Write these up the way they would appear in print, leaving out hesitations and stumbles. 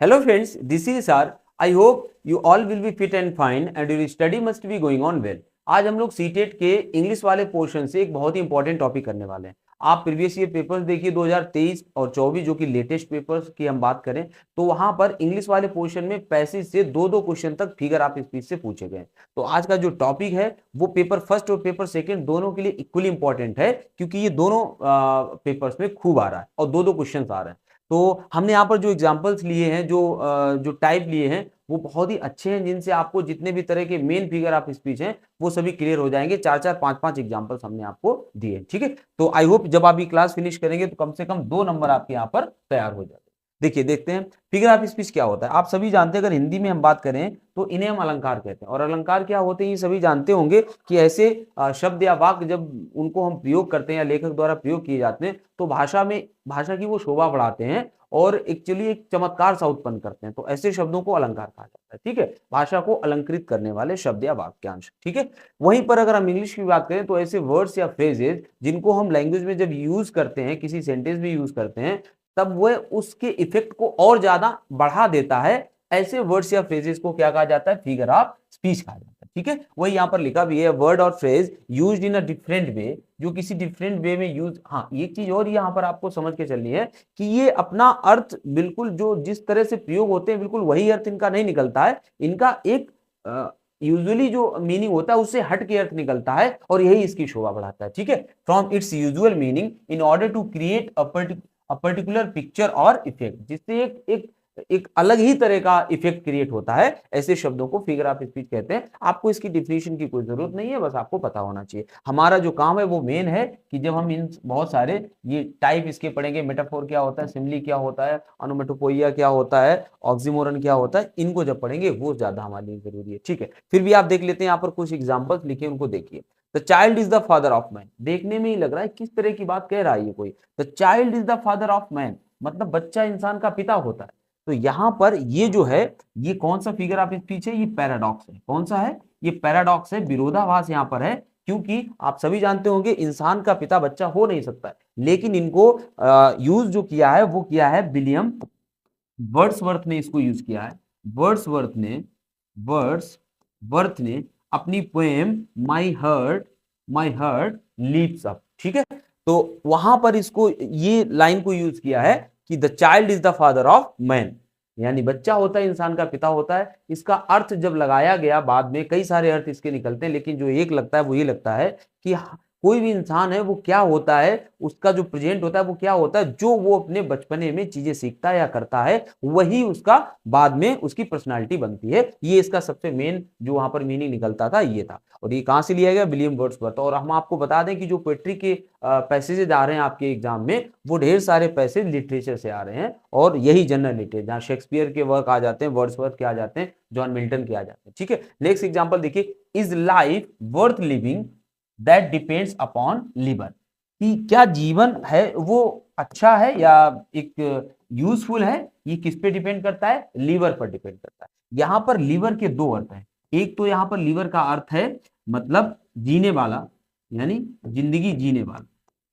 Hello friends, this is Sar. I hope you all will be fit and fine and your study must be going on well. आज हम लोग CTET के English वाले portion से एक बहुत ही important topic करने वाले हैं। आप प्रीवियस ईयर पेपर्स देखिए 2023 और 24 जो कि लेटेस्ट पेपर्स की हम बात करें तो वहां पर इंग्लिश वाले पोर्शन में पैसेज से दो क्वेश्चन तक फिगर ऑफ स्पीच से पूछे गए। तो आज का जो टॉपिक है वो पेपर फर्स्ट और पेपर सेकंड दोनों के लिए इक्वली इंपॉर्टेंट है, क्योंकि ये दोनों पेपर्स में खूब आ रहा है और दो क्वेश्चन आ रहे हैं। तो हमने यहाँ पर जो एग्जाम्पल्स लिए हैं, जो टाइप लिए हैं, वो बहुत ही अच्छे हैं, जिनसे आपको जितने भी तरह के मेन फिगर ऑफ स्पीच हैं वो सभी क्लियर हो जाएंगे। 4-4 5-5 एग्जाम्पल्स हमने आपको दिए, ठीक है। तो आई होप जब आप ये क्लास फिनिश करेंगे तो कम से कम 2 नंबर आपके यहाँ पर तैयार हो जाए। देखिए, देखते हैं फिगर ऑफ स्पीच क्या होता है। आप सभी जानते हैं, अगर हिंदी में हम बात करें तो इन्हें हम अलंकार कहते हैं। और अलंकार क्या होते हैं ये सभी जानते होंगे कि ऐसे शब्द या वाक्य जब उनको हम प्रयोग करते हैं या लेखक द्वारा प्रयोग किए जाते हैं तो भाषा की वो शोभा बढ़ाते हैं और एक्चुअली एक चमत्कार सा उत्पन्न करते हैं। तो ऐसे शब्दों को अलंकार कहा जाता है, ठीक है। भाषा को अलंकृत करने वाले शब्द या वाक्यांश, ठीक है। वहीं पर अगर हम इंग्लिश की बात करें तो ऐसे वर्ड्स या फ्रेजेस जिनको हम लैंग्वेज में जब यूज करते हैं, किसी सेंटेंस में यूज करते हैं, तब वह उसके इफेक्ट को और ज्यादा बढ़ा देता है। ऐसे वर्ड्स या फ्रेजेस को क्या कहा जाता है? फिगर ऑफ स्पीच कहा जाता है, ठीक है। वही यहाँ पर लिखा भी है, वर्ड और phrase used in a different way, जो किसी डिफरेंट वे में यूज। हाँ, एक चीज और यहाँ पर आपको समझ के चलनी है कि ये अपना अर्थ बिल्कुल जो जिस तरह से प्रयोग होते हैं बिल्कुल वही अर्थ इनका नहीं निकलता है। इनका एक यूजुअली जो मीनिंग होता है उससे हट के अर्थ निकलता है और यही इसकी शोभा बढ़ाता है, ठीक है। From its usual meaning in order to create a particular picture और इफेक्ट, जिससे एक अलग ही तरह का इफेक्ट क्रिएट होता है। ऐसे शब्दों को फिगर ऑफ स्पीच कहते हैं। आपको इसकी डिफिनेशन की कोई जरूरत नहीं है, बस आपको पता होना चाहिए। हमारा जो काम है वो मेन है कि जब हम इन बहुत सारे ये टाइप इसके पढ़ेंगे, मेटाफोर क्या होता है, सिमिली क्या होता है, ओनोमेटोपोइया क्या होता है, ऑक्सीमोरन क्या होता है, इनको जब पढ़ेंगे वो ज्यादा हमारे लिए जरूरी है, ठीक है। फिर भी आप देख लेते हैं, यहाँ पर कुछ एग्जाम्पल्स लिखे, उनको देखिए। The child is the father of man. देखने में ही लग रहा है किस तरह की बात कह रहा है ये कोई। The child is the father of man, मतलब बच्चा इंसान का पिता होता है। तो यहां पर ये जो है ये कौन सा फिगर ऑफ स्पीच है? ये पैराडॉक्स है। कौन सा है? ये पैराडॉक्स है, विरोधाभास यहां पर है। क्योंकि आप सभी जानते होंगे इंसान का पिता बच्चा हो नहीं सकता है, लेकिन इनको यूज जो किया है वो किया है विलियम वर्ड्सवर्थ ने, इसको यूज किया है। वर्ड्सवर्थ ने अपनी poem my heart leaps up, ठीक है। तो वहां पर इसको ये लाइन को यूज किया है कि the child is the father of man, यानी बच्चा होता है इंसान का पिता होता है। इसका अर्थ जब लगाया गया, बाद में कई सारे अर्थ इसके निकलते हैं, लेकिन जो एक लगता है वो ये लगता है कि कोई भी इंसान है वो क्या होता है, उसका जो प्रेजेंट होता है वो क्या होता है, जो वो अपने बचपने में चीजें सीखता है या करता है वही उसका बाद में उसकी पर्सनालिटी बनती है। ये इसका सबसे मेन जो वहां पर मीनिंग निकलता था ये था। और ये कहां से लिया गया? William Wordsworth. और हम आपको बता दें कि जो पोएट्री के पैसेजेस आ रहे हैं आपके एग्जाम में, वो ढेर सारे पैसेज लिटरेचर से आ रहे हैं और यही जनरल लिटरेचर, जहां शेक्सपियर के वर्क आ जाते हैं, वर्ड्सवर्थ के आ जाते हैं, जॉन मिल्टन के आ जाते हैं, ठीक है। नेक्स्ट एग्जांपल देखिए, is life worth living that depends upon liver, कि क्या जीवन है वो अच्छा है या एक यूजफुल है, ये किस पे डिपेंड करता है? लीवर पर डिपेंड करता है। यहां पर लीवर के दो अर्थ हैं। एक तो यहां पर लीवर का अर्थ है मतलब जीने वाला, यानी जिंदगी जीने वाला।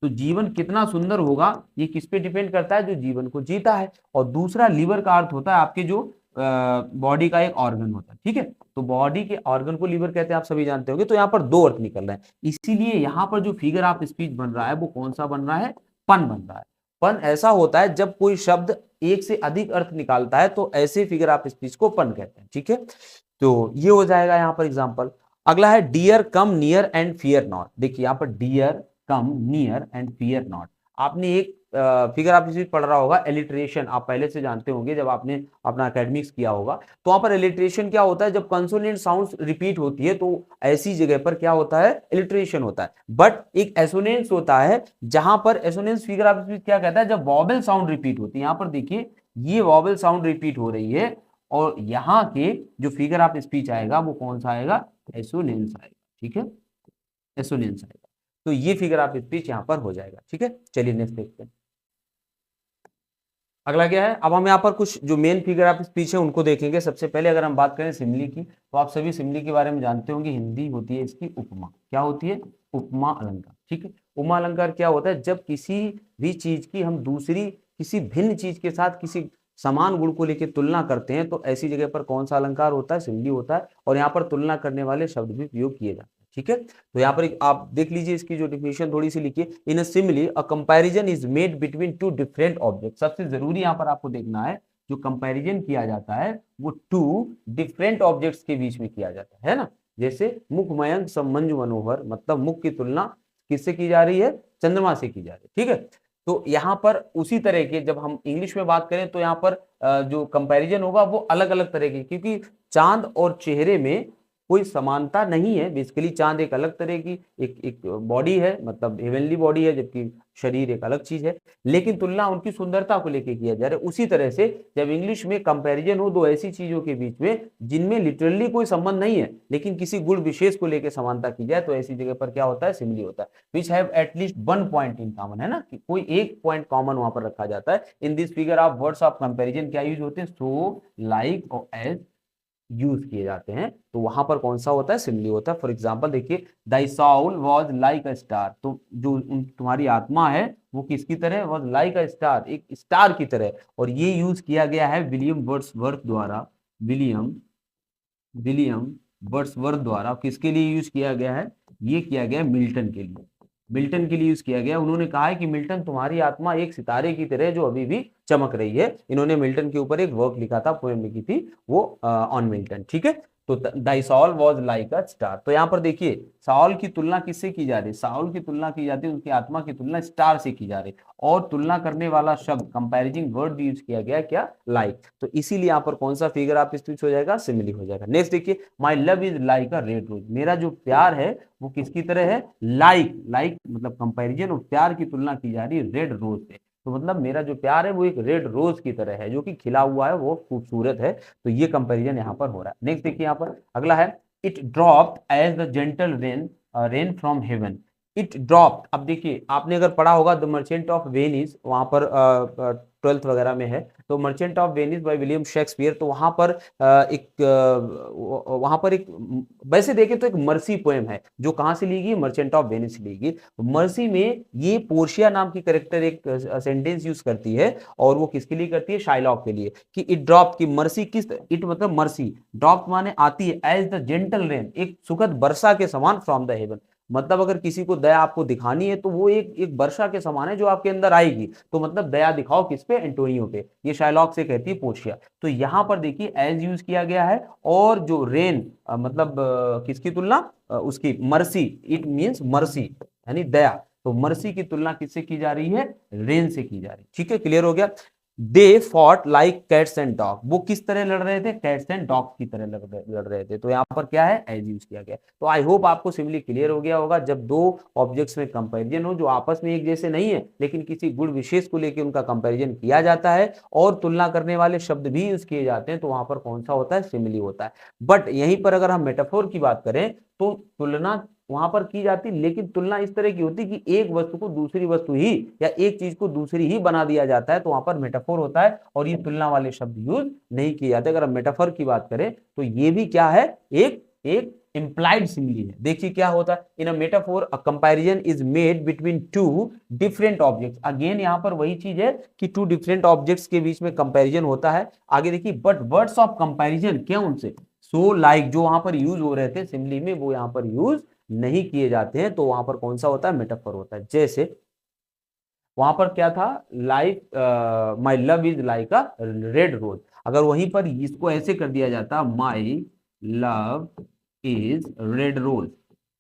तो जीवन कितना सुंदर होगा ये किस पे डिपेंड करता है? जो जीवन को जीता है। और दूसरा लीवर का अर्थ होता है आपके जो बॉडी का एक ऑर्गन होता है, ठीक है। तो बॉडी के ऑर्गन को लीवर कहते हैं, आप सभी जानते होंगे। तो यहाँ पर दो अर्थ निकल रहे हैं, इसीलिए यहाँ पर जो फिगर ऑफ स्पीच बन रहा है वो कौन सा बन रहा है? पन बन रहा है। पन ऐसा होता है जब कोई शब्द एक से अधिक अर्थ निकालता है, तो ऐसे फिगर ऑफ स्पीच को पन कहते हैं, ठीक है। तो ये हो जाएगा यहाँ पर एग्जाम्पल। अगला है dear come near and fear not. देखिए यहाँ पर dear come near and fear not, आपने एक फिगर ऑफ स्पीच पढ़ रहा होगा, एलिट्रेशन आप पहले से जानते होंगे जब आपने अपना एकेडमिक्स किया होगा। तो वहां पर एलिट्रेशन क्या होता है? जब कंसोनेंट साउंड्स रिपीट होती है तो ऐसी जगह पर क्या होता है? एलिट्रेशन होता है। बट एक एसोनेंस होता है जहां पर एसोनेंस फिगर ऑफ स्पीच क्या कहता है? जब वॉवेल साउंड रिपीट होती है। यहां पर देखिए ये वॉवेल साउंड रिपीट हो रही है और यहाँ के जो फिगर ऑफ स्पीच आएगा वो कौन सा आएगा? एसोनेंस आएगा, ठीक है, एसोनेंस आएगा। तो ये फिगर ऑफ स्पीच यहां पर हो जाएगा, ठीक है। चलिए नेक्स्ट देखते हैं। अगला क्या है? अब हम यहाँ पर कुछ जो मेन फिगर ऑफ स्पीच है उनको देखेंगे। सबसे पहले अगर हम बात करें सिमिली की, तो आप सभी सिमिली के बारे में जानते होंगे। हिंदी होती है इसकी उपमा। क्या होती है? उपमा अलंकार, ठीक है। उपमा अलंकार क्या होता है? जब किसी भी चीज की हम दूसरी किसी भिन्न चीज के साथ किसी समान गुण को लेकर तुलना करते हैं तो ऐसी जगह पर कौन सा अलंकार होता है, सिमिली होता है, और यहाँ पर तुलना करने वाले शब्द भी प्रयोग किए जाते हैं। ठीक है, तो यहाँ पर आप देख लीजिए इसकी जो डिफिनेशन थोड़ी सी लिखिए। In a simile a comparison is made between two different object. सबसे जरूरी यहाँ पर आपको देखना है, जो कंपैरिजन किया जाता है वो टू डिफरेंट ऑब्जेक्ट्स के बीच में किया जाता है ना। जैसे मुख मयंक सब मंजू मनोहर, मतलब मुख की तुलना किससे की जा रही है, चंद्रमा से की जा रही है। ठीक है, तो यहाँ पर उसी तरह के जब हम इंग्लिश में बात करें तो यहाँ पर जो कंपैरिजन होगा वो अलग अलग तरह के, क्योंकि चांद और चेहरे में कोई समानता नहीं है। बेसिकली चांद एक अलग तरह की एक बॉडी है, मतलब हेवनली बॉडी है, जबकि शरीर एक अलग चीज है, लेकिन तुलना उनकी सुंदरता को लेकर किया जा रहा है। उसी तरह से जब इंग्लिश में कंपैरिजन हो दो ऐसी चीजों के बीच में जिनमें लिटरली कोई संबंध नहीं है लेकिन किसी गुण विशेष को लेकर समानता की जाए, तो ऐसी जगह पर क्या होता है, सिमिली होता है। Which have at least one point in common, है ना, कि कोई एक पॉइंट कॉमन वहां पर रखा जाता है। In this figure of words of comparison क्या यूज होते हैं, सो, लाइक और एज यूज किए जाते हैं, तो वहां पर कौन सा होता है, सिमिली होता है। फॉर एग्जाम्पल देखिए, thy soul was like a star, तो जो तुम्हारी आत्मा है वो किसकी तरह, वॉज लाइक अ स्टार, एक स्टार की तरह। और ये यूज किया गया है विलियम वर्ड्सवर्थ द्वारा, विलियम वर्ड्सवर्थ द्वारा। किसके लिए यूज किया गया है, ये किया गया मिल्टन के लिए, मिल्टन के लिए यूज किया गया। उन्होंने कहा है कि मिल्टन तुम्हारी आत्मा एक सितारे की तरह जो अभी भी चमक रही है। इन्होंने मिल्टन के ऊपर एक वर्क लिखा था, पोएम लिखी थी वो ऑन मिल्टन। ठीक है, तो thy soul was like a star. तो यहाँ पर देखिए साउल की तुलना किससे की जा रही है, साउल की तुलना की जाती है, उसकी आत्मा की तुलना स्टार से की जा रही है, और तुलना करने वाला शब्द कंपैरिजिंग वर्ड यूज किया गया क्या, लाइक। तो इसीलिए यहाँ पर कौन सा फिगर आप स्विच हो जाएगा, सिमिली हो जाएगा। नेक्स्ट देखिए, my love is like a red rose, मेरा जो प्यार है वो किसकी तरह है, लाइक मतलब कंपैरिजन और प्यार की तुलना की जा रही है रेड रोज से। तो मतलब मेरा जो प्यार है वो एक रेड रोज की तरह है जो कि खिला हुआ है, वो खूबसूरत है। तो ये कंपैरिजन यहाँ पर हो रहा है। नेक्स्ट देखिए, यहाँ पर अगला है, it dropped as the gentle rain from heaven. It dropped, अब देखिए आपने अगर पढ़ा होगा द मर्चेंट ऑफ वेनिस, वहां पर 12th वगैरह में है, तो merchant of Venice by William Shakespeare, तो वहां पर एक वैसे देखें तो एक मर्सी पोएम है जो कहां से ली गई, मर्चेंट ऑफ वेनिस ली गई। मर्सी में ये पोर्शिया नाम की कैरेक्टर एक सेंटेंस यूज करती है, और वो किसके लिए करती है, शाइलॉक के लिए, कि इट ड्रॉप की मर्सी किस, इट मतलब मर्सी, ड्रॉप माने आती है, एज द जेंटल रेन, एक सुखद वर्षा के समान, फ्रॉम द हेवन। मतलब अगर किसी को दया आपको दिखानी है तो वो एक वर्षा के समान है जो आपके अंदर आएगी। तो मतलब दया दिखाओ किस पे, एंटोनियो पे, ये शाइलॉक से कहती है पोर्शिया। तो यहां पर देखिए एज यूज किया गया है, और जो रेन मतलब किसकी तुलना, उसकी मर्सी, इट मींस मर्सी यानी दया, तो मर्सी की तुलना किससे की जा रही है, रेन से की जा रही है। ठीक है, क्लियर हो गया। They fought like cats and dog, वो किस तरह लड़ रहे थे, कैट्स एंड डॉग की तरह लड़ रहे थे। तो यहाँ पर क्या है, एज यूज किया गया। तो आई होप आपको सिमिली क्लियर हो गया होगा। जब दो ऑब्जेक्ट्स में कंपैरिजन हो जो आपस में एक जैसे नहीं है लेकिन किसी गुण विशेष को लेकर उनका कंपैरिजन किया जाता है और तुलना करने वाले शब्द भी यूज किए जाते हैं, तो वहां पर कौन सा होता है, सिमिली होता है। बट यहीं पर अगर हम मेटाफोर की बात करें तो तुलना वहां पर की जाती, लेकिन तुलना इस तरह की होती कि एक वस्तु को दूसरी वस्तु ही या एक चीज को दूसरी ही बना दिया जाता है, तो वहां पर मेटाफोर होता है और ये तुलना वाले शब्द यूज नहीं किए जाते। अगर हम मेटाफोर की बात करें तो ये भी क्या है, एक इंप्लाइड सिमिली है। देखिए क्या होता है, in a metaphor a comparison is made between two different objects. Again यहां पर वही चीज है कि टू डिफरेंट ऑब्जेक्ट्स के बीच में कंपैरिजन होता है। आगे देखिए, बट वर्ड्स ऑफ कंपैरिजन क्या उनसे, सो लाइक जो वहां पर यूज हो रहे थे सिमिली में वो यहां पर यूज नहीं किए जाते हैं, तो वहां पर कौन सा होता है, मेटाफोर होता है। जैसे वहां पर क्या था, like my love is like a red rose, अगर वहीं पर इसको ऐसे कर दिया जाता, my love is red rose,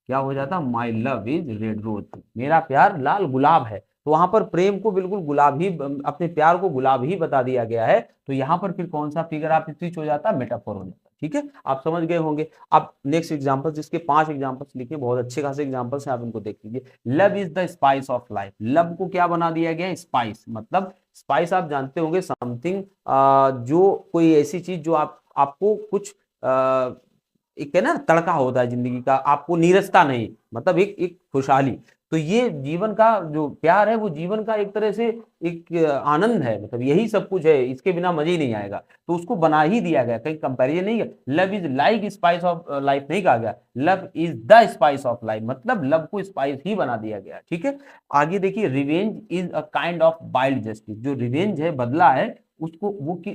क्या हो जाता, my love is red rose, मेरा प्यार लाल गुलाब है। तो वहां पर प्रेम को बिल्कुल गुलाब ही, अपने प्यार को गुलाब ही बता दिया गया है। तो यहां पर फिर कौन सा फिगर आप स्विच हो जाता, मेटाफोर हो जाता। ठीक है, आप समझ गए होंगे। अब नेक्स्ट एग्जांपल, जिसके 5 एग्जांपल्स लिखे, बहुत अच्छे खासे एग्जांपल्स हैं, आप इनको देख लीजिए। Love is the spice of life, love को क्या बना दिया गया, स्पाइस, मतलब स्पाइस आप जानते होंगे, समथिंग जो कोई ऐसी चीज जो आपको कुछ एक है ना तड़का होता है जिंदगी का, आपको नीरसता नहीं, मतलब एक खुशहाली। तो ये जीवन का जो प्यार है वो जीवन का एक तरह से एक आनंद है, मतलब यही सब कुछ है, इसके बिना मजा ही नहीं आएगा। तो उसको बना ही दिया गया, कहीं कंपैरिजन नहीं है। Love is like spice of life नहीं कहा गया, love is the spice of life, मतलब लव को स्पाइस ही बना दिया गया। ठीक है, आगे देखिए, revenge is a kind of wild justice, जो रिवेंज है, बदला है, उसको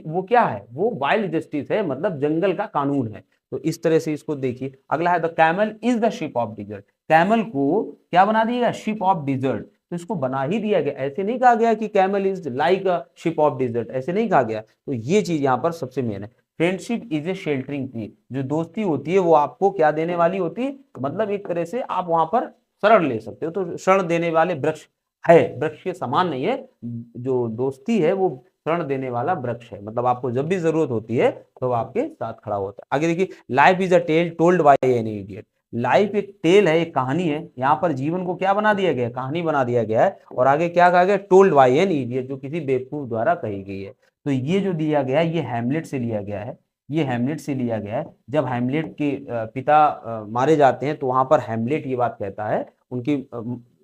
वो क्या है, वो वाइल्ड जस्टिस है, मतलब जंगल का कानून है। तो इस तरह से इसको देखिए। अगला है the camel is the ship of dessert. Camel को क्या बना दिया गया, शिप ऑफ डिजर्ट। तो इसको बना ही दिया गया, ऐसे नहीं कहा गया कि camel is like a ship of dessert, ऐसे नहीं कहा गया। तो ये चीज यहाँ पर सबसे मेन है। Friendship is a sheltering tree. जो दोस्ती होती है वो आपको क्या देने वाली होती है, मतलब एक तरह से आप वहां पर शरण ले सकते हो। तो शरण देने वाले वृक्ष है, वृक्ष के समान नहीं है, जो दोस्ती है वो शरण देने वाला वृक्ष है, मतलब आपको जब भी जरूरत होती है तो वो आपके साथ खड़ा होता है। आगे देखिए, life is a tale told by an idiot. Life एक टेल है, एक कहानी है। यहाँ पर जीवन को क्या बना दिया गया, कहानी बना दिया गया है। और आगे क्या कहा गया, टोल्ड बाय एन इडियट, जो किसी बेवकूफ द्वारा कही गई है। तो ये जो दिया गया है ये हैमलेट से लिया गया है, ये हैमलेट से लिया गया है। जब हैमलेट के पिता मारे जाते हैं तो वहां पर हैमलेट ये बात कहता है, उनकी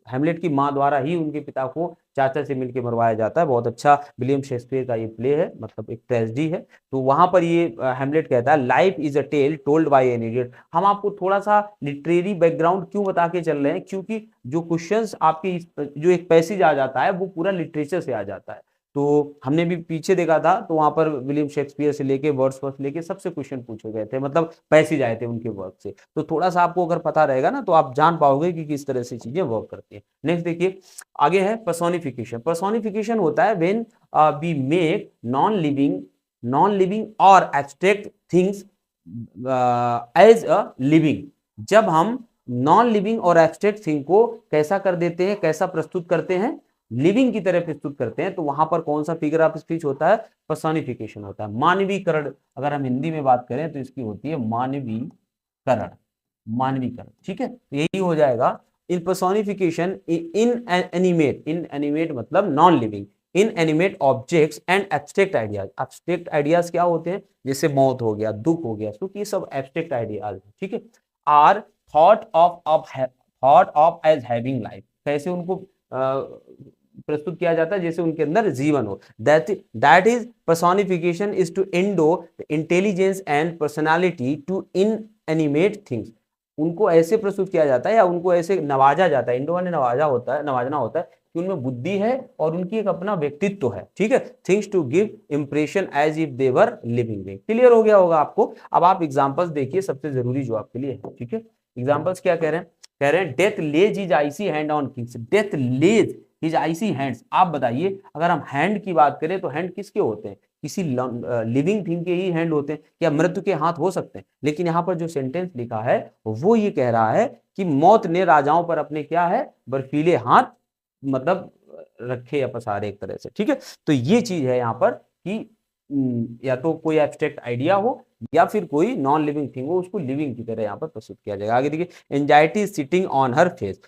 हैमलेट की माँ द्वारा ही उनके पिता को चाचा से मिलकर मरवाया जाता है। बहुत अच्छा विलियम शेक्सपियर का ये प्ले है, मतलब एक ट्रेजेडी है। तो वहां पर ये हैमलेट कहता है life is a tale told by an idiot. हम आपको थोड़ा सा लिटरेरी बैकग्राउंड क्यों बता के चल रहे हैं, क्योंकि जो क्वेश्चंस आपके जो एक पैसेज आ जाता है वो पूरा लिटरेचर से आ जाता है। तो हमने भी पीछे देखा था, तो वहां पर विलियम शेक्सपियर से लेके वर्ड्सवर्थ लेके सबसे क्वेश्चन पूछे गए थे, मतलब पैसेज आए थे उनके वर्क से। तो थोड़ा सा आपको अगर पता रहेगा ना तो आप जान पाओगे कि किस तरह से चीजें वर्क करती है। नेक्स्ट देखिए, आगे है पर्सोनिफिकेशन। पर्सोनिफिकेशन होता है when we make non living और abstract things as a living. जब हम नॉन लिविंग और एब्स्ट्रैक्ट थिंग को कैसा कर देते हैं, कैसा प्रस्तुत करते हैं, लिविंग की तरह प्रस्तुत करते हैं, तो वहां पर कौन सा फिगर ऑफ स्पीच होता है, पर्सोनिफिकेशन होता है। मानवीकरण, अगर हम हिंदी में बात करें तो इसकी होती है मानवीकरण, मानवीकरण। ठीक है, तो यही हो जाएगा। इन पर्सोनिफिकेशन इन एनिमेट मतलब non living, in animate objects and abstract ideas. Abstract ideas क्या होते हैं, जैसे मौत हो गया, दुख हो गया, सुख, ये सब एब्स्ट्रैक्ट आइडियाज। ठीक है, are thought of as having life. कैसे उनको प्रस्तुत किया जाता है, जैसे उनके अंदर जीवन हो। That is personification is to endow intelligence and personality to inanimate things. उनको ऐसे प्रस्तुत किया जाता है या उनको ऐसे नवाजा जाता है, इंडो ने नवाजा होता है, नवाजना होता है कि उनमें बुद्धि है और उनकी एक अपना व्यक्तित्व है। ठीक है, things to give impression as if they were living being. Clear हो गया होगा आपको। अब आप एग्जांपल्स देखिए, सबसे जरूरी जो आपके लिए है। ठीक है, एग्जांपल्स क्या कह रहे हैं, कह रहे हैं death lays his icy hand on kings. Death lays his icy hands. आप बताइए, अगर हम हैंड की बात करें तो हैंड किसके होते हैं, किसी लिविंग थिंग के ही हैंड होते हैं, या मृत्यु के हाथ हो सकते हैं। लेकिन यहाँ पर जो सेंटेंस लिखा है वो ये कह रहा है कि मौत ने राजाओं पर अपने क्या है, बर्फीले हाथ मतलब रखे या पसारे एक तरह से। ठीक है, तो ये चीज है यहाँ पर कि या तो कोई एब्स्ट्रैक्ट आइडिया हो या फिर कोई नॉन लिविंग थिंग हो, उसको लिविंग की तरह यहाँ पर प्रस्तुत किया जाएगा। आगे देखिए, anxiety sitting on her face.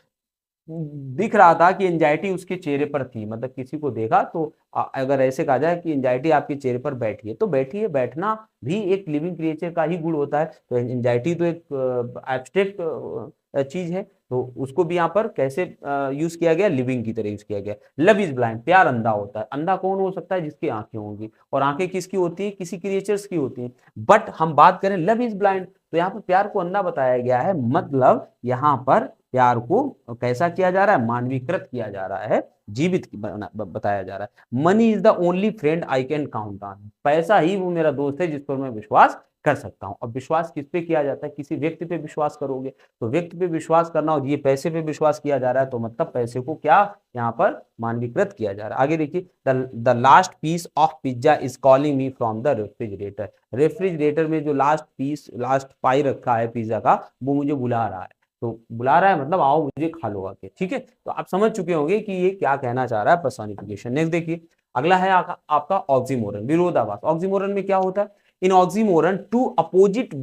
दिख रहा था कि एंजाइटी उसके चेहरे पर थी, मतलब किसी को देखा तो अगर ऐसे कहा जाए कि एंजाइटी आपके चेहरे पर बैठी है, तो बैठी है, बैठना भी एक लिविंग क्रिएचर का ही गुण होता है। तो एंजाइटी तो एक एब्स्ट्रैक्ट चीज है, तो उसको भी यहाँ पर कैसे यूज किया गया, लिविंग की तरह यूज किया गया। लव इज ब्लाइंड, प्यार अंधा होता है। अंधा कौन हो सकता है, जिसकी आंखें होंगी, और आंखें किसकी होती है, किसी क्रिएचर्स की होती है। बट हम बात करें लव इज ब्लाइंड, तो यहाँ पर प्यार को अंधा बताया गया है, मतलब यहाँ पर प्यार को कैसा किया जा रहा है, मानवीकृत किया जा रहा है, जीवित बताया जा रहा है। Money is the only friend I can count on. पैसा ही वो मेरा दोस्त है जिस पर मैं विश्वास कर सकता हूं। अब विश्वास किस पे किया जाता है, किसी व्यक्ति पे विश्वास करोगे, तो व्यक्ति पे विश्वास करना, और ये पैसे पे विश्वास किया जा रहा है, तो मतलब पैसे को क्या यहाँ पर मानवीकृत किया जा रहा है। आगे देखिए, the last piece of pizza is calling me from the refrigerator. Refrigerator में जो लास्ट पीस, लास्ट पाई रखा है पिज्जा का, वो मुझे बुला रहा है। तो बुला रहा है मतलब आओ मुझे खा लो आके। ठीक है, तो आप समझ चुके होंगे कि ये क्या कहना चाह रहा है, पर्सोनिफिकेशन। नेक्स्ट देखिए, अगला है आपका ऑक्सीमोरन, विरोधाभास। ऑक्सीमोरन में क्या होता है, इन ऑक्सीमोरन टू अपोजिट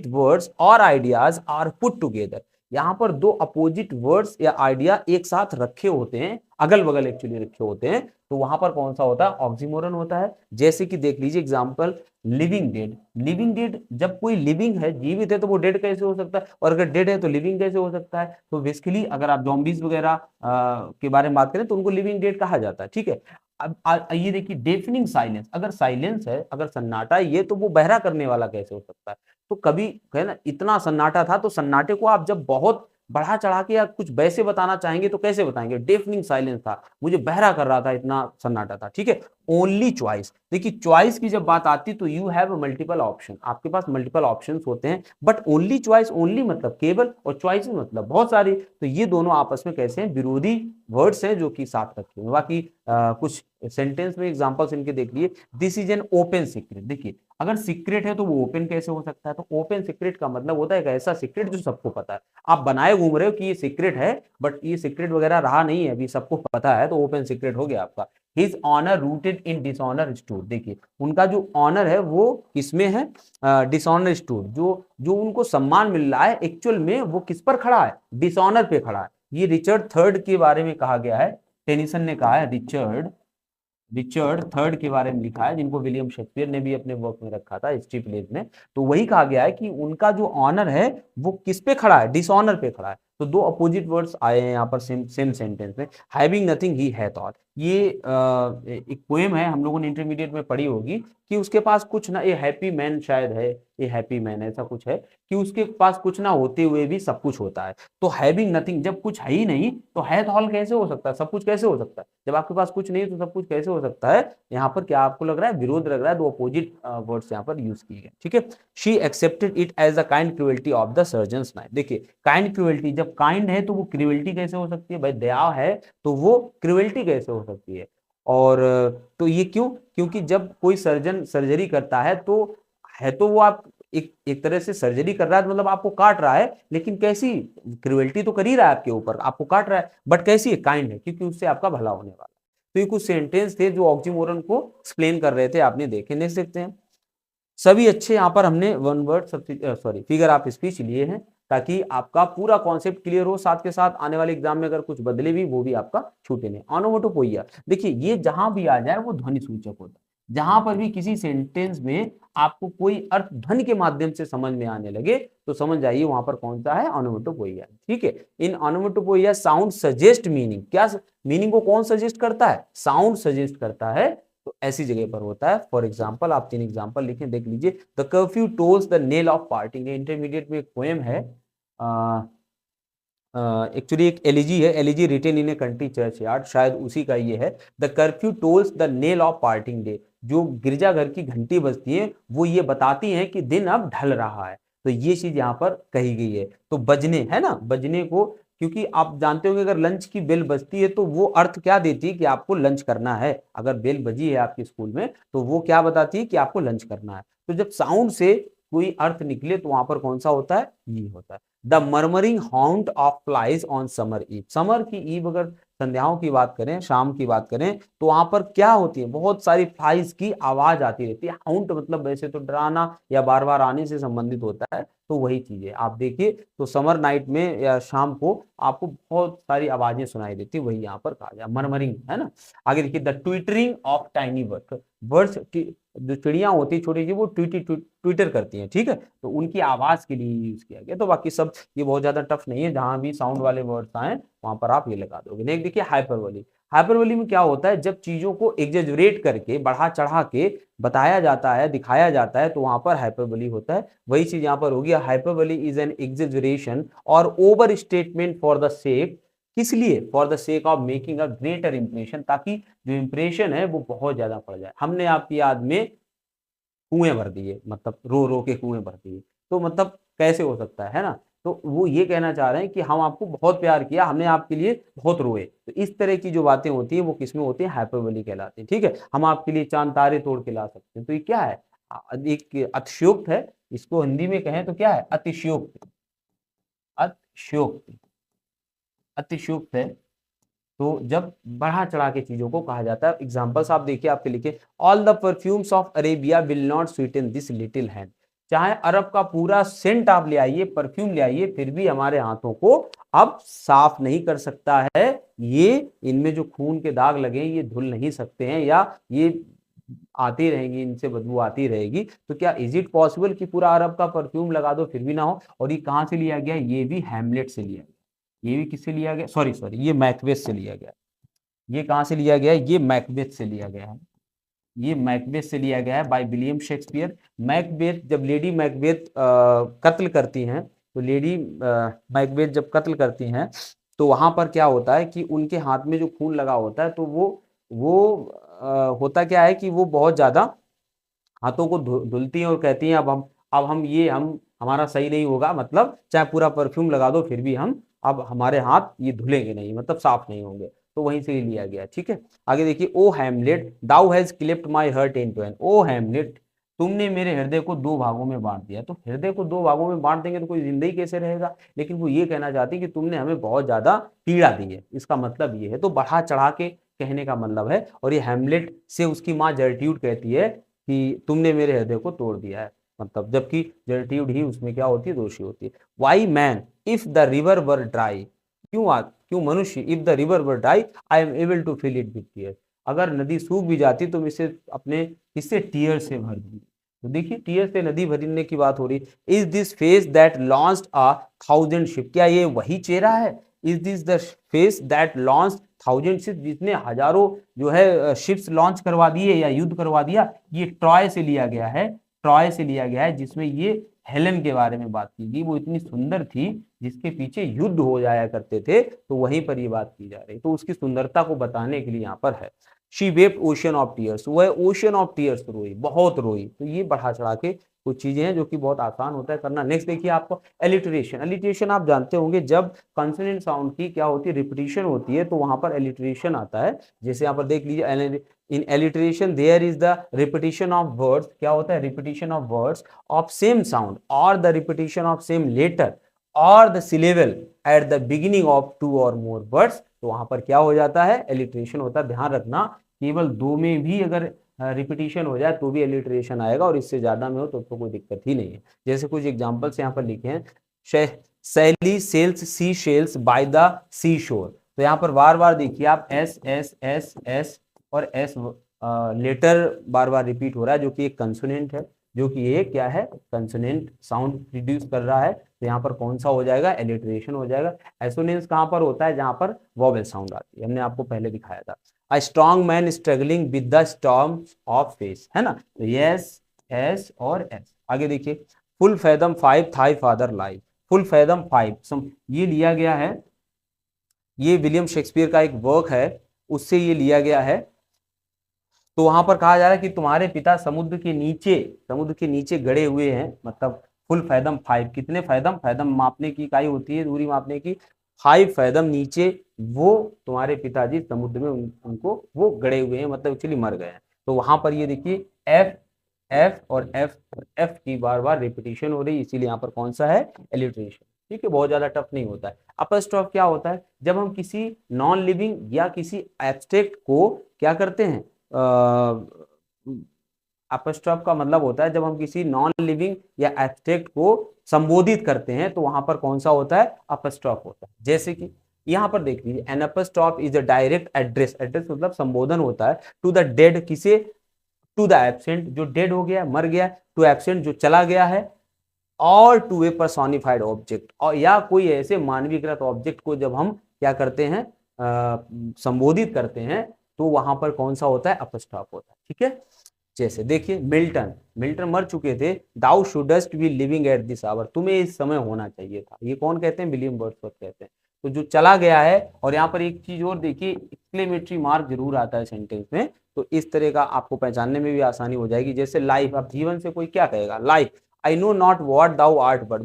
वर्ड्स और आइडियाज आर पुट टुगेदर। यहाँ पर दो अपोजिट वर्ड्स या आइडिया एक साथ रखे होते हैं, अगल बगल एक्चुअली रखे होते हैं, तो वहां पर कौन सा होता है, ऑक्सीमोरन होता है। जैसे कि देख लीजिए example, living dead. Living dead, जब कोई लिविंग है, जीवित है, तो वो डेड कैसे हो सकता है, और अगर डेड है तो लिविंग कैसे हो सकता है। तो बेसिकली अगर आप जॉम्बीज वगैरह के बारे में बात करें तो उनको लिविंग डेड कहा जाता है। ठीक है, अब ये देखिए, डेफनिंग साइलेंस। अगर साइलेंस है, अगर सन्नाटा है, ये तो वो बहरा करने वाला कैसे हो सकता है। तो कभी कहे ना, इतना सन्नाटा था, तो सन्नाटे को आप जब बहुत बढ़ा चढ़ा के या कुछ वैसे बताना चाहेंगे तो कैसे बताएंगे, डेफनिंग साइलेंस था, मुझे बहरा कर रहा था, इतना सन्नाटा था। ठीक है, ओनली चॉइस। देखिए चॉइस की जब बात आती है तो यू हैव मल्टीपल ऑप्शन, आपके पास मल्टीपल ऑप्शंस होते हैं, बट ओनली चॉइस, ओनली मतलब केवल, और चॉइस मतलब बहुत सारी, तो ये दोनों आपस में कैसे हैं, विरोधी वर्ड्स हैं जो कि साथ रखे हुए। बाकी कुछ सेंटेंस में एग्जांपल्स इनके देख लिए। This is an open secret, देखिए अगर सीक्रेट है तो वो ओपन कैसे हो सकता है, तो ओपन सीक्रेट का मतलब होता है एक ऐसा सीक्रेट जो सबको पता है, आप बनाए घूम रहे हो कि ये सीक्रेट है, बट ये सीक्रेट वगैरह रहा नहीं है, अभी सबको पता है, तो ओपन सीक्रेट हो गया आपका। His honour rooted in dishonour stood, देखिए उनका जो ऑनर है वो किसमें है, डिसऑनर स्टूड, जो जो उनको सम्मान मिल रहा है एक्चुअल में वो किस पर खड़ा है, डिसऑनर पे खड़ा है। ये रिचर्ड थर्ड के बारे में कहा गया है, टेनिसन ने कहा है, रिचर्ड रिचर्ड थर्ड के बारे में लिखा है, जिनको विलियम शेक्सपियर ने भी अपने वर्क में रखा था, हिस्ट्री प्लेज में। तो वही कहा गया है कि उनका जो ऑनर है वो किस पे खड़ा है, डिसऑनर पे खड़ा है। तो दो अपोजिट वर्ड्स आए हैं यहाँ पर सेम सेम सेंटेंस में। हैविंग नथिंग ही हैथ ऑल, ये एक पोएम है, हम लोगों ने इंटरमीडिएट में पढ़ी होगी, कि उसके पास कुछ ना, ये हैप्पी मैन शायद है, ये हैप्पी मैन ऐसा कुछ है, कि उसके पास कुछ ना होते हुए भी सब कुछ होता है। तो हैविंग नथिंग, जब कुछ है ही नहीं तो हैथ ऑल कैसे हो सकता है, सब कुछ कैसे हो सकता है, जब आपके पास कुछ नहीं है तो सब कुछ कैसे हो सकता है। यहाँ पर क्या आपको लग रहा है, विरोध लग रहा है, दो अपोजिट वर्ड्स यहाँ पर यूज किए गए, ठीक है। She accepted it as the kind cruelty of the surgeon's knife, देखिए काइंड क्रुएल्टी, जब काइंड है तो वो क्रुएल्टी कैसे हो सकती है भाई, दया है तो वो क्रुएल्टी कैसे हो सकती है। और तो ये क्यों, क्योंकि जब कोई सर्जन सर्जरी करता है तो वो आप एक तरह से सर्जरी कर रहा है, मतलब आपको काट रहा है, लेकिन कैसी, क्रुएल्टी तो कर ही रहा है आपके ऊपर, आपको काट रहा है, बट कैसी है, काइंड है, क्योंकि उससे आपका भला होने वाला है। तो ये कुछ सेंटेंस थे जो ऑक्सीमोरन को एक्सप्लेन कर रहे थे, आपने देखे, नेक्स्ट देखते हैं। सभी अच्छे, यहाँ पर हमने one word sorry figure of speech लिए हैं, ताकि आपका पूरा कॉन्सेप्ट क्लियर हो, साथ के साथ आने वाले एग्जाम में अगर कुछ बदले भी वो भी आपका छूटे नहीं। ऑनोमोटोपोइया, देखिए ये जहां भी आ जाए वो ध्वनि सूचक होता है, जहां पर भी किसी सेंटेंस में आपको कोई अर्थ ध्वनि के माध्यम से समझ में आने लगे तो समझ जाइए वहां पर कौन सा है, ऑनोमोटोपोइया, ठीक है। इन ऑनोमोटोपोइया साउंड सजेस्ट मीनिंग, क्या मीनिंग को कौन सजेस्ट करता है, साउंड सजेस्ट करता है, तो ऐसी जगह पर होता है। फॉर एग्जाम्पल आप 3 एग्जाम्पल लिखें, देख लीजिए। The curfew tolls the knell of parting, intermediate में एक पोएम है, एक्चुअली एक एलिजी है, elegy written in a country churchyard, शायद उसी का ये है। The curfew tolls the knell of parting day, जो गिरजाघर की घंटी बजती है वो ये बताती है कि दिन अब ढल रहा है, तो ये चीज यहाँ पर कही गई है। तो बजने, है ना, बजने को, क्योंकि आप जानते होंगे अगर लंच की बेल बजती है तो वो अर्थ क्या देती है कि आपको लंच करना है, अगर बेल बजी है आपके स्कूल में तो वो क्या बताती है कि आपको लंच करना है। तो जब साउंड से कोई अर्थ निकले तो वहां पर कौन सा होता है, ये होता है। The murmuring haunt of flies on summer eve, summer की ईव अगर संध्याओं की बात करें, शाम की बात करें, तो वहां पर क्या होती है, बहुत सारी फ्लाइज की आवाज आती रहती है। हाउंट मतलब वैसे तो डराना या बार बार आने से संबंधित होता है, तो वही चीज है, आप देखिए तो समर नाइट में या शाम को आपको बहुत सारी आवाजें सुनाई देती है, वही यहाँ पर कहा गया मरमरिंग, है ना। आगे देखिए, the twittering of tiny bird, birds, जो चिड़िया होती है छोटी सी, वो ट्विटर करती हैं, ठीक है, तो उनकी आवाज के लिए यूज किया गया। तो बाकी सब ये बहुत ज्यादा टफ नहीं है, जहां भी साउंड वाले वर्ड्स आए वहां पर आप ये लगा दोगे। नेक्स्ट देखिए, हाइपरबोली। हाइपरबोली में क्या होता है, जब चीजों को एग्जेजरेट करके, बढ़ा चढ़ा के बताया जाता है, दिखाया जाता है, तो वहां पर हाइपरबोली होता है। वही चीज यहाँ पर होगी, हाइपरबोली इज एन एग्जेजरेशन और over statement for the sake, किस लिए, for the sake of making a greater impression, ताकि जो इंप्रेशन है वो बहुत ज्यादा पड़ जाए। हमने आपकी याद में कुएं भर दिए, मतलब रो रो के कुएं भर दिए, तो मतलब कैसे हो सकता है ना। तो वो ये कहना चाह रहे हैं कि हम आपको बहुत प्यार किया, हमने आपके लिए बहुत रोए, तो इस तरह की जो बातें होती है वो किसमें होती है, हाइपरबोली कहलाती है, ठीक है। हम आपके लिए चांद तारे तोड़ के ला सकते हैं, तो ये क्या है, एक अतिशयोक्त है, इसको हिंदी में कहें तो क्या है, अतिशयोक्त, अतिशयोक्त, अतिशयोक्त है। तो जब बढ़ा चढ़ा के चीजों को कहा जाता है, एग्जांपल्स आप देखिए, आपके लिखे, all the perfumes of Arabia will not Sutton this little hand, चाहे अरब का पूरा सेंट आप ले आइए, परफ्यूम ले आइए, फिर भी हमारे हाथों को अब साफ नहीं कर सकता है, ये इनमें जो खून के दाग लगे ये धुल नहीं सकते हैं, या ये आती रहेंगी, इनसे बदबू आती रहेगी। तो क्या इज इट पॉसिबल कि पूरा अरब का परफ्यूम लगा दो फिर भी ना हो। और ये कहां से लिया गया, ये भी हैमलेट से लिया गया, ये भी किससे लिया गया, सॉरी सॉरी, ये मैकबेथ से लिया गया, ये कहां से लिया गया है, ये मैकबेथ से लिया गया है, ये मैकबेथ से लिया गया है बाय विलियम शेक्सपियर। मैकबेथ, जब लेडी मैकबेथ कत्ल करती हैं, तो लेडी मैकबेथ जब कत्ल करती हैं तो वहां पर क्या होता है कि उनके हाथ में जो खून लगा होता है, तो वो होता क्या है कि वो बहुत ज्यादा हाथों को धुलती हैं और कहती हैं अब हम हमारा सही नहीं होगा, मतलब चाहे पूरा परफ्यूम लगा दो फिर भी हम अब हमारे हाथ ये धुलेंगे नहीं, मतलब साफ नहीं होंगे। तो वहीं से लिया गया। ठीक है, आगे देखिए, O Hamlet thou has clipped my heart in twain. O Hamlet, तुमने मेरे हृदय को दो भागों में बांट दिया। तो हृदय को दो भागों में बांट देंगे तो कोई जिंदगी कैसे रहेगा। लेकिन वो ये कहना चाहती है कि तुमने हमें बहुत ज्यादा पीड़ा दी है, इसका मतलब ये है। तो बढ़ा चढ़ा के कहने का मतलब है। और ये हैमलेट से उसकी माँ जर्ट्यूड कहती है कि तुमने मेरे हृदय को तोड़ दिया है, मतलब जबकि जर्ट्यूड ही उसमें क्या होती है, दोषी होती है। Why man if the river were dry, क्यों मनुष्य, if the river were dry I am able to fill it with tears, अगर नदी सूख भी जाती तो मैं इसे अपने किससे, टीयर से भर दूंगी। तो देखिए, टीयर से नदी भरने की बात हो रही। Is this face that launched a thousand ship, क्या ये वही चेहरा है। Is this the face that launch thousand ship, जिसने हजारों जो है शिप्स लॉन्च करवा दिए या युद्ध करवा दिया। ये ट्रॉय से लिया गया है, ट्रॉय से लिया गया है, जिसमें ये हेलेन के बारे में बात की गई। वो इतनी सुंदर थी जिसके पीछे युद्ध हो जाया करते थे, तो वहीं पर ये बात की जा रही। तो उसकी सुंदरता को बताने के लिए यहाँ पर है। She wept ocean of tears, वह ओशियन ऑफ टीयर्स रोई, बहुत रोई। तो ये बढ़ा चढ़ा के कुछ चीजें हैं जो कि बहुत आसान होता है करना। नेक्स्ट देखिए आपको एलिटरेशन। एलिटरेशन आप जानते होंगे, जब कंसोनेंट साउंड की क्या होती है, रिपीटिशन होती है, तो वहां पर एलिटरेशन आता है। जैसे यहाँ पर देख लीजिए, in alliteration there is the repetition of words, क्या होता है, repetition of words of same sound और the repetition of same letter और the syllable at the beginning of two और मोर वर्ड्स। तो वहां पर क्या हो जाता है, एलिटरेशन होता है। ध्यान रखना, केवल दो में भी अगर रिपीटिशन हो जाए तो भी एलिटरेशन आएगा, और इससे ज्यादा में हो तो कोई दिक्कत ही नहीं है। जैसे कुछ एग्जांपल्स यहाँ पर लिखे हैं, Sally sells sea shells by the sea shore. तो यहाँ पर बार बार देखिए आप एस एस एस एस और एस लेटर बार बार रिपीट हो रहा है, जो कि एक कंसोनेंट है, जो कि ये क्या है, कंसोनेंट साउंड प्रोड्यूस कर रहा है। तो यहाँ पर कौन सा हो जाएगा, एलिटरेशन हो जाएगा। एसोनेंस कहाँ पर होता है, जहां पर वॉवेल साउंड आती है, हमने आपको पहले दिखाया था। A strong man struggling with the storm of face, है ना। तो यस, एस और एस। आगे देखिए, full fathom five thy father life. Full fathom five, ये लिया गया है, ये विलियम शेक्सपियर का एक वर्क है, उससे ये लिया गया है। तो वहां पर कहा जा रहा है कि तुम्हारे पिता समुद्र के नीचे गड़े हुए हैं, मतलब फुल फैदम फाइव, कितने फैदम, फैदम मापने की इकाई होती है, दूरी मापने की। 5 फैदम नीचे वो तुम्हारे पिताजी समुद्र में उनको वो गड़े हुए हैं, मतलब एक्चुअली मर गए हैं। तो वहां पर ये देखिए एफ एफ और एफ की बार बार रिपीटिशन हो रही है, इसीलिए यहाँ पर कौन सा है, एलिट्रेशन। ठीक है, बहुत ज्यादा टफ नहीं होता है। अपस्ट्रॉफ क्या होता है, जब हम किसी नॉन लिविंग या किसी एब्स्ट्रैक्ट को क्या करते हैं, अपस्ट्रॉफ का मतलब होता है जब हम किसी नॉन लिविंग या एब्स्ट्रैक्ट को संबोधित करते हैं, तो वहां पर कौन सा होता है, अपस्ट्रॉफ होता है। जैसे कि यहां पर देख लीजिए, an apostrophe is a direct address, address मतलब संबोधन होता है, टू द डेड, किसे, टू द एब्सेंट जो डेड हो गया, मर गया, टू एब्सेंट जो चला गया है, और टू ए पर्सोनिफाइड ऑब्जेक्ट, और या कोई ऐसे मानवीकृत ऑब्जेक्ट को जब हम क्या करते हैं, संबोधित करते हैं, तो वहां पर कौन सा होता है, अपस्ट्रॉफ होता है। ठीक है, जैसे देखिए मिल्टन, मिल्टन मर चुके थे, thou shouldst be living at this hour, तुम्हें इस समय होना चाहिए था। ये कौन कहते हैं, विलियम वर्ड्सवर्थ कहते हैं। तो जो चला गया है, और यहाँ पर एक चीज और देखिए, एक्सक्लेमेटरी मार्क जरूर आता है सेंटेंस में, तो इस तरह का आपको पहचानने में भी आसानी हो जाएगी। जैसे लाइफ, अब जीवन से कोई क्या कहेगा, life, I know not what thou art but,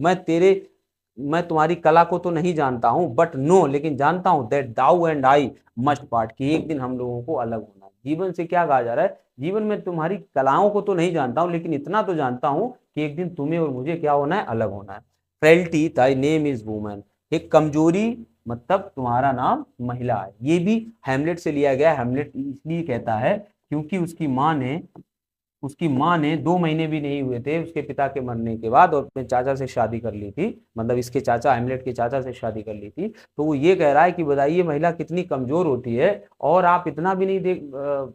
मैं तुम्हारी कला को तो नहीं जानता हूं, बट नो, लेकिन जानता हूं, that thou and I must part, कि एक दिन हम लोगों को अलग होना है। जीवन से क्या कहा जा रहा है, जीवन में तुम्हारी कलाओं को तो नहीं जानता हूं, लेकिन इतना तो जानता हूं कि एक दिन तुम्हें और मुझे क्या होना है, अलग होना है। फ्रेल्टी ताई नेम इज वुमन, एक कमजोरी मतलब तुम्हारा नाम महिला है। ये भी हैमलेट से लिया गया। हैमलेट इसलिए कहता है क्योंकि उसकी माँ ने 2 महीने भी नहीं हुए थे उसके पिता के मरने के बाद, और अपने चाचा से शादी कर ली थी, मतलब इसके चाचा, हैमलेट के चाचा से शादी कर ली थी। तो वो ये कह रहा है कि बताइए महिला कितनी कमजोर होती है, और आप इतना भी नहीं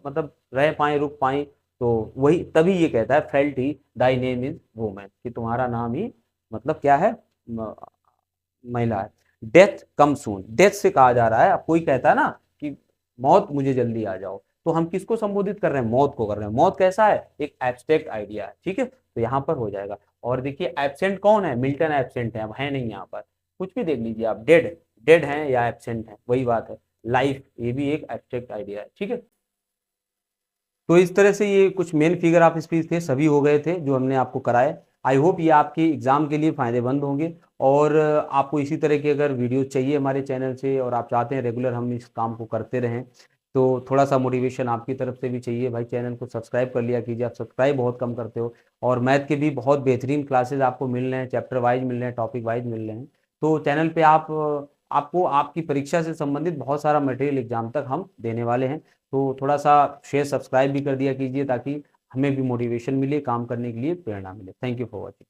मतलब रह पाए, रुक पाए। तो वही तभी ये कहता है, felt he Dai name is women, कि तुम्हारा नाम ही मतलब क्या है, महिला है। डेथ कम सून, डेथ से कहा जा रहा है, अब कोई कहता है ना कि मौत मुझे जल्दी आ जाओ, तो हम किसको संबोधित कर रहे हैं, मौत को कर रहे हैं। मौत कैसा है, एक एब्स्ट्रैक्ट आइडिया है। ठीक है, तो यहाँ पर हो जाएगा। और देखिए एब्सेंट कौन है, मिल्टन एब्सेंट है, अब है नहीं यहाँ पर, कुछ भी देख लीजिए आप, डेड, डेड है या एब्सेंट है, वही बात है। लाइफ, ये भी एक एब्स्ट्रैक्ट आइडिया है। ठीक है, तो इस तरह से ये कुछ मेन फिगर ऑफ स्पीच थे, सभी हो गए थे जो हमने आपको कराए। आई होप ये आपके एग्जाम के लिए फायदेमंद होंगे। और आपको इसी तरह की अगर वीडियो चाहिए हमारे चैनल से और आप चाहते हैं रेगुलर हम इस काम को करते रहें, तो थोड़ा सा मोटिवेशन आपकी तरफ से भी चाहिए भाई। चैनल को सब्सक्राइब कर लिया कीजिए, आप सब्सक्राइब बहुत कम करते हो। और मैथ के भी बहुत बेहतरीन क्लासेज आपको मिल रहे हैं, चैप्टर वाइज मिल रहे हैं, टॉपिक वाइज मिल रहे हैं। तो चैनल पे आपको आपकी परीक्षा से संबंधित बहुत सारा मटेरियल एग्जाम तक हम देने वाले हैं। तो थोड़ा सा शेयर सब्सक्राइब भी कर दिया कीजिए, ताकि हमें भी मोटिवेशन मिले, काम करने के लिए प्रेरणा मिले। Thank you for watching.